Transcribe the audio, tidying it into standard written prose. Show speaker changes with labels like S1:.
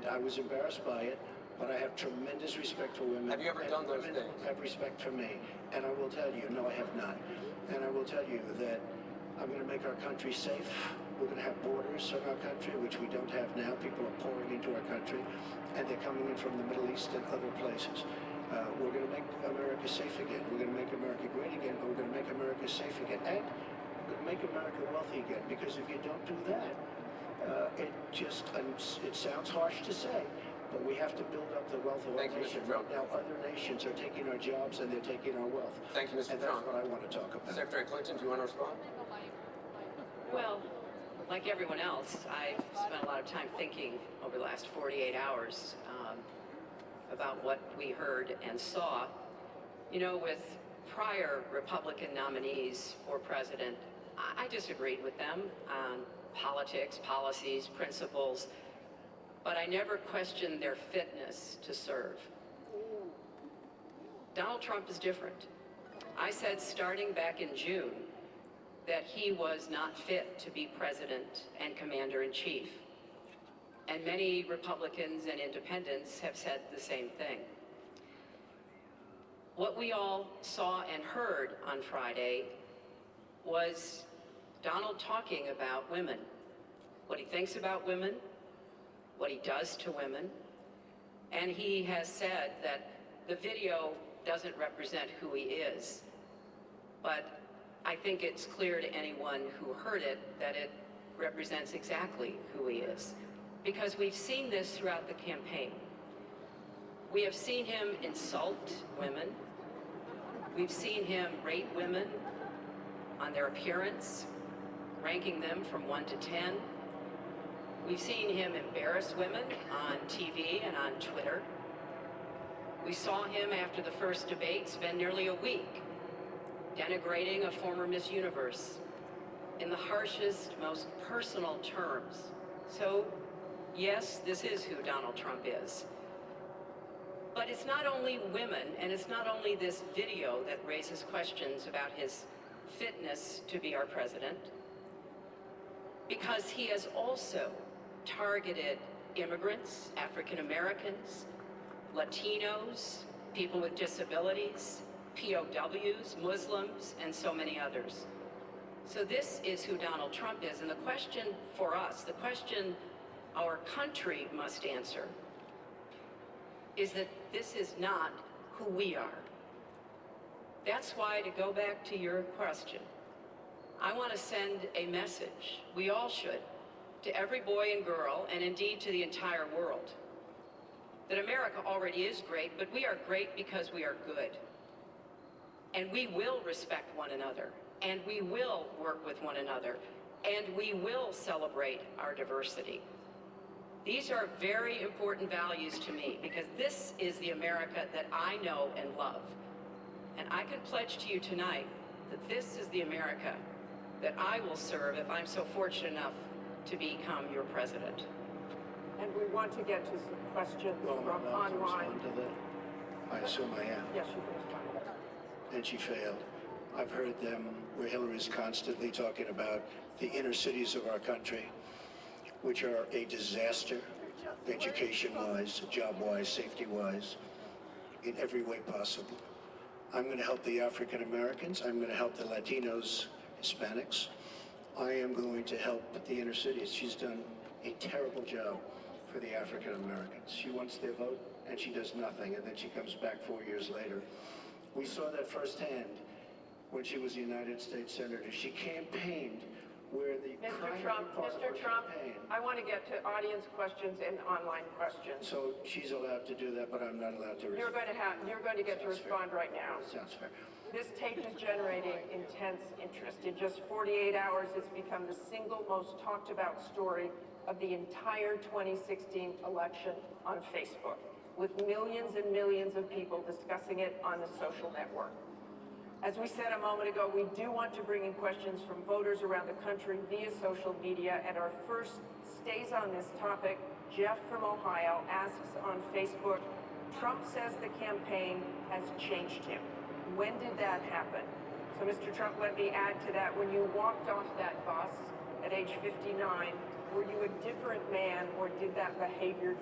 S1: I was embarrassed by it, but I have tremendous respect for women.
S2: Have you ever done those things?
S1: Have respect for me. And I will tell you, no, I have not. And I will tell you that I'm going to make our country safe. We're going to have borders in our country, which we don't have now. People are pouring into our country, and they're coming in from the Middle East and other places. We're going to make America safe again. We're going to make America great again, but we're going to make America safe again. And we're going to make America wealthy again, because if you don't do that, it sounds harsh to say, but we have to build up the wealth of our nation. Right now, other nations are taking our jobs and they're taking our wealth.
S2: Thank you, Mr.
S1: And that's what I want to talk about.
S2: Secretary Clinton, do you want to respond?
S3: Well, like everyone else, I've spent a lot of time thinking over the last 48 hours about what we heard and saw. You know, with prior Republican nominees for president, I disagreed with them on politics, policies, principles, but I never questioned their fitness to serve. Donald Trump is different. I said starting back in June that he was not fit to be president and commander-in-chief. And many Republicans and independents have said the same thing. What we all saw and heard on Friday was Donald talking about women, what he thinks about women, what he does to women, and he has said that the video doesn't represent who he is, but I think it's clear to anyone who heard it that it represents exactly who he is, because we've seen this throughout the campaign. We have seen him insult women. We've seen him rate women on their appearance, ranking them from 1 to 10. We've seen him embarrass women on TV and on Twitter. We saw him after the first debate spend nearly a week denigrating a former Miss Universe in the harshest, most personal terms. So, yes, this is who Donald Trump is. But it's not only women, and it's not only this video that raises questions about his fitness to be our president, because he has also targeted immigrants, African Americans, Latinos, people with disabilities, POWs, Muslims, and so many others. So this is who Donald Trump is, and the question for us, the question our country must answer, is that this is not who we are. That's why, to go back to your question, I want to send a message, we all should, to every boy and girl, and indeed to the entire world, that America already is great, but we are great because we are good. And we will respect one another, and we will work with one another, and we will celebrate our diversity. These are very important values to me, because this is the America that I know and love. And I can pledge to you tonight that this is the America that I will serve if I'm so fortunate enough to become your president.
S4: And we want to get to some questions from online.
S1: To that. I assume I am.
S4: Yes, you can respond to that.
S1: And she failed. I've heard them where Hillary's constantly talking about the inner cities of our country, which are a disaster, education-wise, job-wise, safety-wise, in every way possible. I'm going to help the African Americans. I'm going to help the Latinos, Hispanics. I am going to help the inner cities. She's done a terrible job for the African Americans. She wants their vote, and she does nothing, and then she comes back 4 years later. We saw that firsthand when she was a United States Senator. She campaigned where the
S4: Mr. Trump, I want to get to audience questions and online questions.
S1: So she's allowed to do that, but I'm not allowed to respond.
S4: You're going to get to respond right now.
S1: Sounds fair.
S4: This tape is generating intense interest. In just 48 hours, it's become the single most talked about story of the entire 2016 election on Facebook, with millions and millions of people discussing it on the social network. As we said a moment ago, we do want to bring in questions from voters around the country via social media, and our first stays on this topic. Jeff from Ohio asks on Facebook, Trump says the campaign has changed him. When did that happen? So, Mr. Trump, let me add to that. When you walked off that bus at age 59, were you a different man, or did that behavior